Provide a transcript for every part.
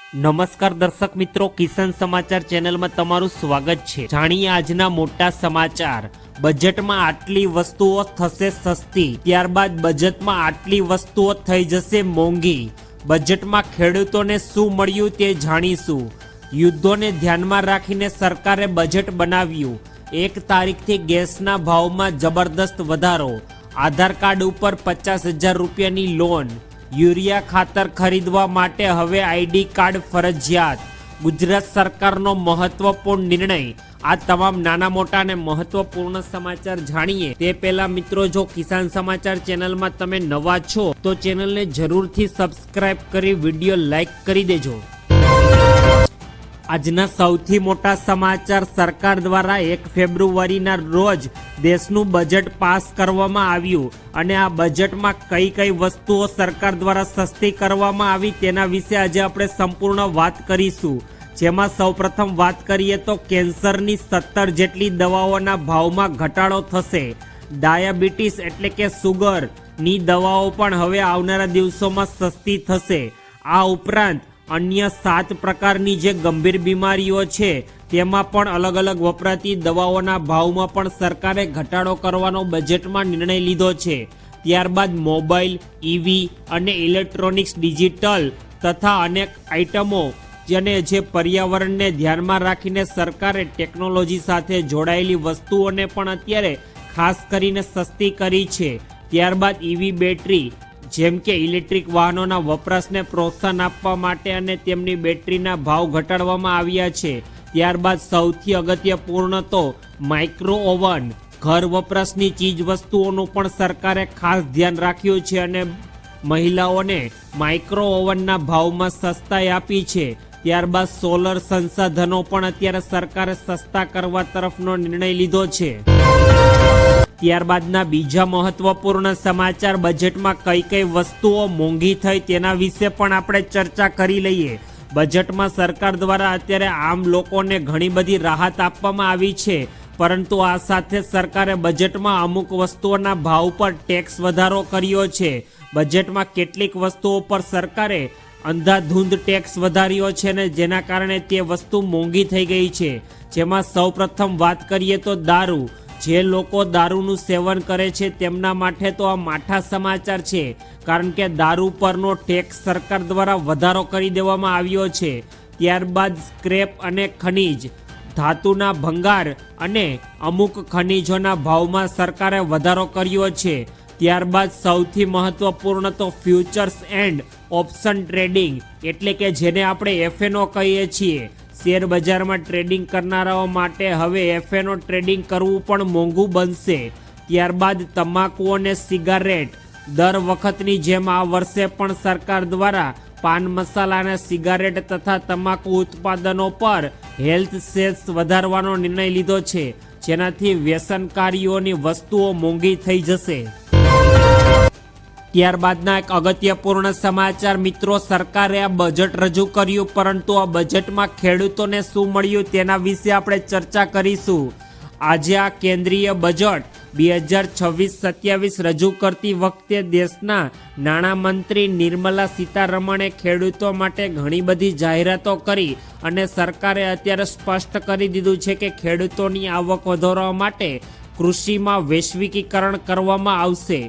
નમસ્કાર દર્શક મિત્રો, કિસાન સમાચાર ચેનલમાં તમારું સ્વાગત છે। જાણીએ આજના મોટા સમાચાર। બજેટમાં આટલી વસ્તુઓ થશે સસ્તી, ત્યારબાદ બજેટમાં આટલી વસ્તુઓ થઈ જશે મોંઘી। બજેટમાં ખેડૂતોને શું મળ્યું તે જાણીશું। યુદ્ધોને ધ્યાનમાં રાખીને સરકારે બજેટ બનાવ્યું। 1 તારીખથી ગેસના ભાવમાં જબરદસ્ત વધારો। આધાર કાર્ડ ઉપર 50,000 રૂપિયાની લોન। યુરિયા ખાતર ખરીદવા માટે હવે આઈડી કાર્ડ ફરજિયાત। ગુજરાત સરકારનો મહત્વપૂર્ણ નિર્ણય। આ તમામ નાના મોટા અને મહત્વપૂર્ણ સમાચાર જાણીએ તે પહેલા મિત્રો, જો કિસાન સમાચાર ચેનલમાં તમે નવા છો તો ચેનલને જરૂરથી સબસ્ક્રાઇબ કરી વિડીયો લાઈક કરી દેજો। આજના સૌથી મોટા સમાચાર। સરકાર દ્વારા 1 ફેબ્રુઆરીના રોજ દેશનું બજેટ પાસ કરવામાં આવ્યું અને આ બજેટમાં કઈ કઈ વસ્તુઓ સરકાર દ્વારા સસ્તી કરવામાં આવી તેના વિશે આજે આપણે સંપૂર્ણ વાત કરીશું। જેમાં સૌપ્રથમ વાત કરીએ તો કેન્સરની 17 જેટલી દવાઓના ભાવમાં ઘટાડો થશે। ડાયાબિટીસ એટલે કે સુગરની દવાઓ પણ હવે આવનારા દિવસોમાં સસ્તી થશે। આ ઉપરાંત અન્ય 7 પ્રકારની જે ગંભીર બીમારીઓ છે તેમાં પણ અલગ અલગ વપરાતી દવાઓના ભાવમાં પણ સરકારે ઘટાડો કરવાનો બજેટમાં નિર્ણય લીધો છે। ત્યારબાદ મોબાઈલ, ઈવી અને ઇલેક્ટ્રોનિક્સ, ડિજિટલ તથા અનેક આઇટમો જેને જે પર્યાવરણને ધ્યાનમાં રાખીને સરકારે ટેકનોલોજી સાથે જોડાયેલી વસ્તુઓને પણ અત્યારે ખાસ કરીને સસ્તી કરી છે। ત્યારબાદ ઈવી બેટરી જેમ કે ઇલેક્ટ્રિક વાહનોના વપરાશને પ્રોત્સાહન આપવા માટે અને તેમની બેટરીના ભાવ ઘટાડવામાં આવ્યા છે। ત્યારબાદ સૌથી અગત્યપૂર્ણ તો માઇક્રો ઓવન, ઘર વપરાશની ચીજ વસ્તુઓનું પણ સરકારે ખાસ ધ્યાન રાખ્યું છે અને મહિલાઓને માઇક્રો ઓવનના ભાવમાં સસ્તાઈ આપી છે। ત્યારબાદ સોલર સંસાધનો પણ અત્યારે સરકારે સસ્તા કરવા તરફનો નિર્ણય લીધો છે। ત્યારબાદના બીજા મહત્વપૂર્ણ સમાચાર, બજેટમાં કઈ કઈ વસ્તુઓ મોંઘી થઈ તેના વિશે પણ આપણે ચર્ચા કરી લઈએ। બજેટમાં સરકાર દ્વારા અત્યારે આમ લોકોને ઘણી બધી રાહત આપવામાં આવી છે, પરંતુ આ સાથે સરકારે બજેટમાં અમુક વસ્તુઓના ભાવ પર ટેક્સ વધારો કર્યો છે। બજેટમાં કેટલીક વસ્તુઓ પર સરકારે અંધાધૂંધ ટેક્સ વધાર્યો છે ને જેના કારણે તે વસ્તુ મોંઘી થઈ ગઈ છે। જેમાં સૌપ્રથમ વાત કરીએ તો દારૂ। જે લોકો દારૂનું સેવન કરે છે તેમના માટે તો આ માઠા સમાચાર છે, કારણ કે દારૂ પરનો ટેક્સ સરકાર દ્વારા વધારો કરી દેવામાં આવ્યો છે। ત્યારબાદ સ્ક્રેપ અને ખનીજ, ધાતુના ભંગાર અને અમુક ખનીજોના ભાવમાં સરકારે વધારો કર્યો છે। ત્યારબાદ સૌથી મહત્વપૂર્ણ તો ફ્યુચર્સ એન્ડ ઓપ્શન ટ્રેડિંગ એટલે કે જેને આપણે એફએનઓ કહીએ છીએ। શેર બજારમાં ટ્રેડિંગ કરનારાઓ માટે હવે એફએનઓ ટ્રેડિંગ કરવું પણ મોંઘું બનશે। ત્યારબાદ તમાકુ અને સિગારેટ, દર વખતની જેમ આ વર્ષે પણ સરકાર દ્વારા પાન મસાલા અને સિગારેટ તથા તમાકુ ઉત્પાદનો પર હેલ્થ સેસ વધારવાનો નિર્ણય લીધો છે, જેનાથી વ્યસનકારીઓની વસ્તુઓ મોંઘી થઈ જશે। ત્યારબાદના એક અગત્યપૂર્ણ સમાચાર મિત્રો, સરકારે આ બજેટ રજૂ કર્યું, પરંતુ આ બજેટમાં ખેડૂતોને શું મળ્યું તેના વિશે આપણે ચર્ચા કરીશું। આજે આ કેન્દ્રીય બજેટ 2026-27 રજૂ કરતી વખતે દેશના નાણામંત્રી નિર્મલા સીતારમણે ખેડૂતો માટે ઘણી બધી જાહેરાતો કરી અને સરકારે અત્યારે સ્પષ્ટ કરી દીધું છે કે ખેડૂતોની આવક વધારવા માટે કૃષિમાં વૈશ્વિકીકરણ કરવામાં આવશે,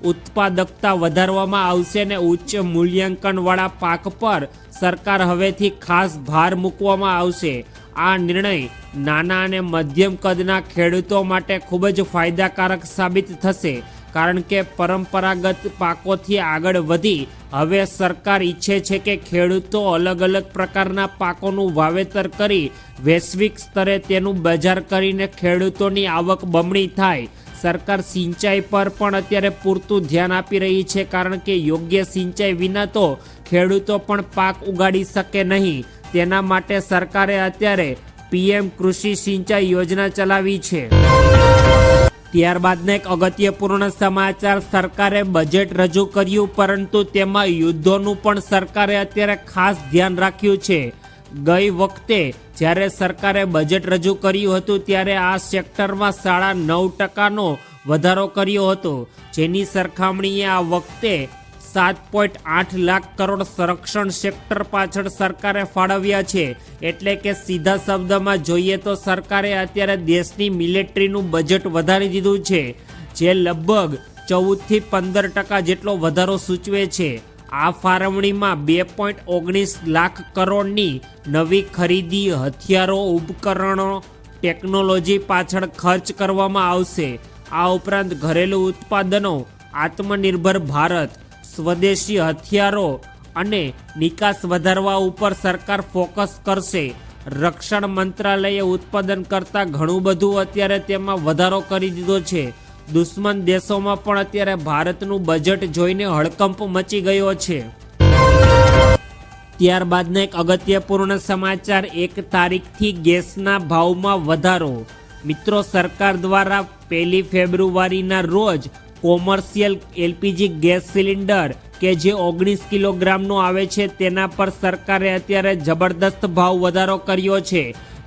ઉત્પાદકતા વધારવામાં આવશે અને ઉચ્ચ મૂલ્યાંકનવાળા પાક પર સરકાર હવેથી ખાસ ભાર મૂકવામાં આવશે। આ નિર્ણય નાના અને મધ્યમ કદના ખેડૂતો માટે ખૂબ જ ફાયદાકારક સાબિત થશે, કારણ કે પરંપરાગત પાકોથી આગળ વધી હવે સરકાર ઈચ્છે છે કે ખેડૂતો અલગ અલગ પ્રકારના પાકોનું વાવેતર કરી વૈશ્વિક સ્તરે તેનું બજાર કરીને ખેડૂતોની આવક બમણી થાય। સરકાર સિંચાઈ પર પણ અત્યારે પૂરતું ધ્યાન આપી રહી છે, કારણ કે યોગ્ય સિંચાઈ વિના તો ખેડૂતો પણ પાક ઉગાડી શકે નહીં। તેના માટે સરકારે અત્યારે પીએમ કૃષિ સિંચાઈ યોજના ચલાવી છે। ત્યારબાદના એક અગત્યપૂર્ણ સમાચાર, સરકારે બજેટ રજૂ કર્યું, પરંતુ તેમાં યુદ્ધોનું પણ સરકારે અત્યારે ખાસ ધ્યાન રાખ્યું છે। ગઈ વખતે જ્યારે સરકારે બજેટ રજૂ કર્યું હતું ત્યારે આ સેક્ટરમાં 9.5% વધારો કર્યો હતો, જેની સરખામણીએ આ વખતે 7.8 લાખ કરોડ સંરક્ષણ સેક્ટર પાછળ સરકારે ફાળવ્યા છે. એટલે કે સીધા શબ્દમાં જોઈએ તો સરકારે અત્યારે દેશની મિલિટરીનું બજેટ વધારી દીધું છે, જે લગભગ 14 થી 15% જેટલો વધારો સૂચવે છે. આ ફાળવણીમાં 2.19 લાખ કરોડની નવી ખરીદી, હથિયારો, ઉપકરણો, ટેકનોલોજી પાછળ ખર્ચ કરવામાં આવશે. આ ઉપરાંત ઘરેલું ઉત્પાદનો, આત્મનિર્ભર ભારત, સ્વદેશી હથિયારો અને નિકાસ વધારવા ઉપર સરકાર ફોકસ કરશે. રક્ષણ મંત્રાલયે ઉત્પાદન કરતાં ઘણું બધું અત્યારે તેમાં વધારો કરી દીધો છે. દુશ્મન દેશોમાં પણ અત્યારે ભારતનું બજેટ જોઈને હડકંપ મચી ગયો છે. ત્યારબાદના એક અગત્યપૂર્ણ સમાચાર, 1 તારીખથી ગેસના ભાવમાં વધારો. મિત્રો, સરકાર દ્વારા 1 ફેબ્રુઆરીના રોજ કોમર્શિયલ એલપીજી ગેસ સિલિન્ડર કે જે 19 કિલોગ્રામનો આવે છે તેના પર સરકારે અત્યારે જબરદસ્ત ભાવ વધારો કર્યો છે.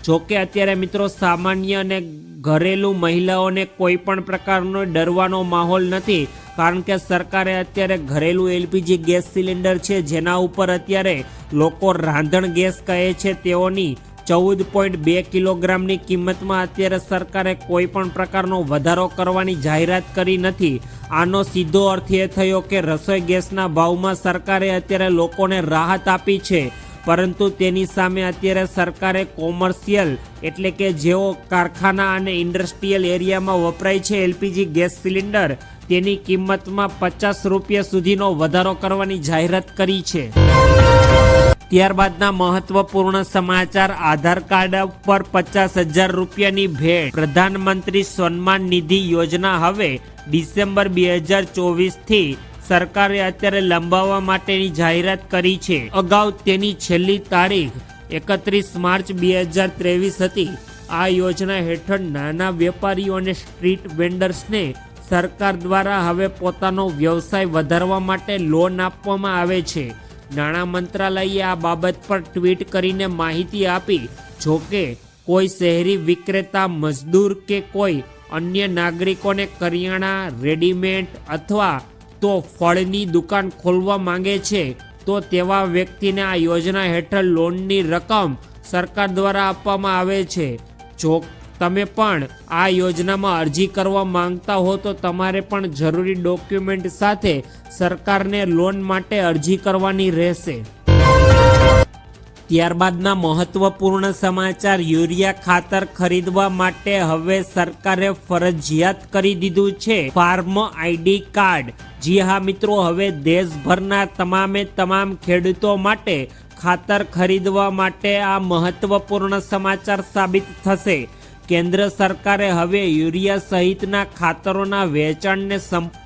જોકે અત્યારે મિત્રો સામાન્ય અને ઘરેલું મહિલાઓને કોઈ પણ પ્રકારનો ડરવાનો માહોલ નથી, કારણ કે સરકારે અત્યારે ઘરેલું એલપીજી ગેસ સિલિન્ડર છે જેના ઉપર અત્યારે લોકો રાંધણ ગેસ કહે છે તેઓની 14.2 કિલોગ્રામની કિંમતમાં અત્યારે સરકારે કોઈ પણ પ્રકારનો વધારો કરવાની જાહેરાત કરી નથી. આનો સીધો અર્થ એ થયો કે રસોઈ ગેસના ભાવમાં સરકારે અત્યારે લોકોને રાહત આપી છે, પરંતુ તેની સામે અત્યારે સરકારે કોમર્શિયલ એટલે કે જેઓ કારખાના અને ઇન્ડસ્ટ્રીયલ એરિયામાં વપરાય છે એલપીજી ગેસ સિલિન્ડર, તેની કિંમતમાં 50 રૂપિયા સુધીનો વધારો કરવાની જાહેરાત કરી છે. ત્યારબાદના મહત્વપૂર્ણ સમાચાર, આધાર કાર્ડ પર 50,000 રૂપિયાની ભેટ. પ્રધાનમંત્રી સન્માન નિધિ યોજના હવે ડિસેમ્બર 2024થી સરકારે અત્યારે લંબાવવા માટેની જાહેરાત કરી છે. અગાઉ તેની છેલ્લી તારીખ 31 માર્ચ 2023 હતી. આ યોજના હેઠળ નાના વેપારીઓ અને સ્ટ્રીટ વેન્ડર્સને સરકાર દ્વારા હવે પોતાનો વ્યવસાય વધારવા માટે લોન આપવામાં આવે છે. નાણાં મંત્રાલયે આ બાબત પર ટ્વીટ કરીને માહિતી આપી. જોકે કોઈ શહેરી વિક્રેતા, મજદૂર કે કોઈ અન્ય નાગરિકોને કરિયાણા, રેડીમેડ અથવા તો ફળની દુકાન ખોલવા માંગે છે તો તેવા વ્યક્તિને આ યોજના હેઠળ લોનની રકમ સરકાર દ્વારા આપવામાં આવે છે. જો તમે પણ આ યોજનામાં અરજી કરવા માંગતા હો તો તમારે પણ જરૂરી ડોક્યુમેન્ટ સાથે સરકારને લોન માટે અરજી કરવાની રહેશે. ત્યારબાદના મહત્વપૂર્ણ સમાચાર, યુરિયા ખાતર ખરીદવા માટે હવે સરકારે ફરજિયાત કરી દીધું છે ફાર્મ આઈડી કાર્ડ. જી હા મિત્રો, હવે દેશભરના તમામ ખેડૂતો માટે ખાતર ખરીદવા માટે આ મહત્વપૂર્ણ સમાચાર સાબિત થશે. કેન્દ્ર સરકારે હવે યુરિયા સહિતના ખાતરોના વેચાણને સંપૂર્ણ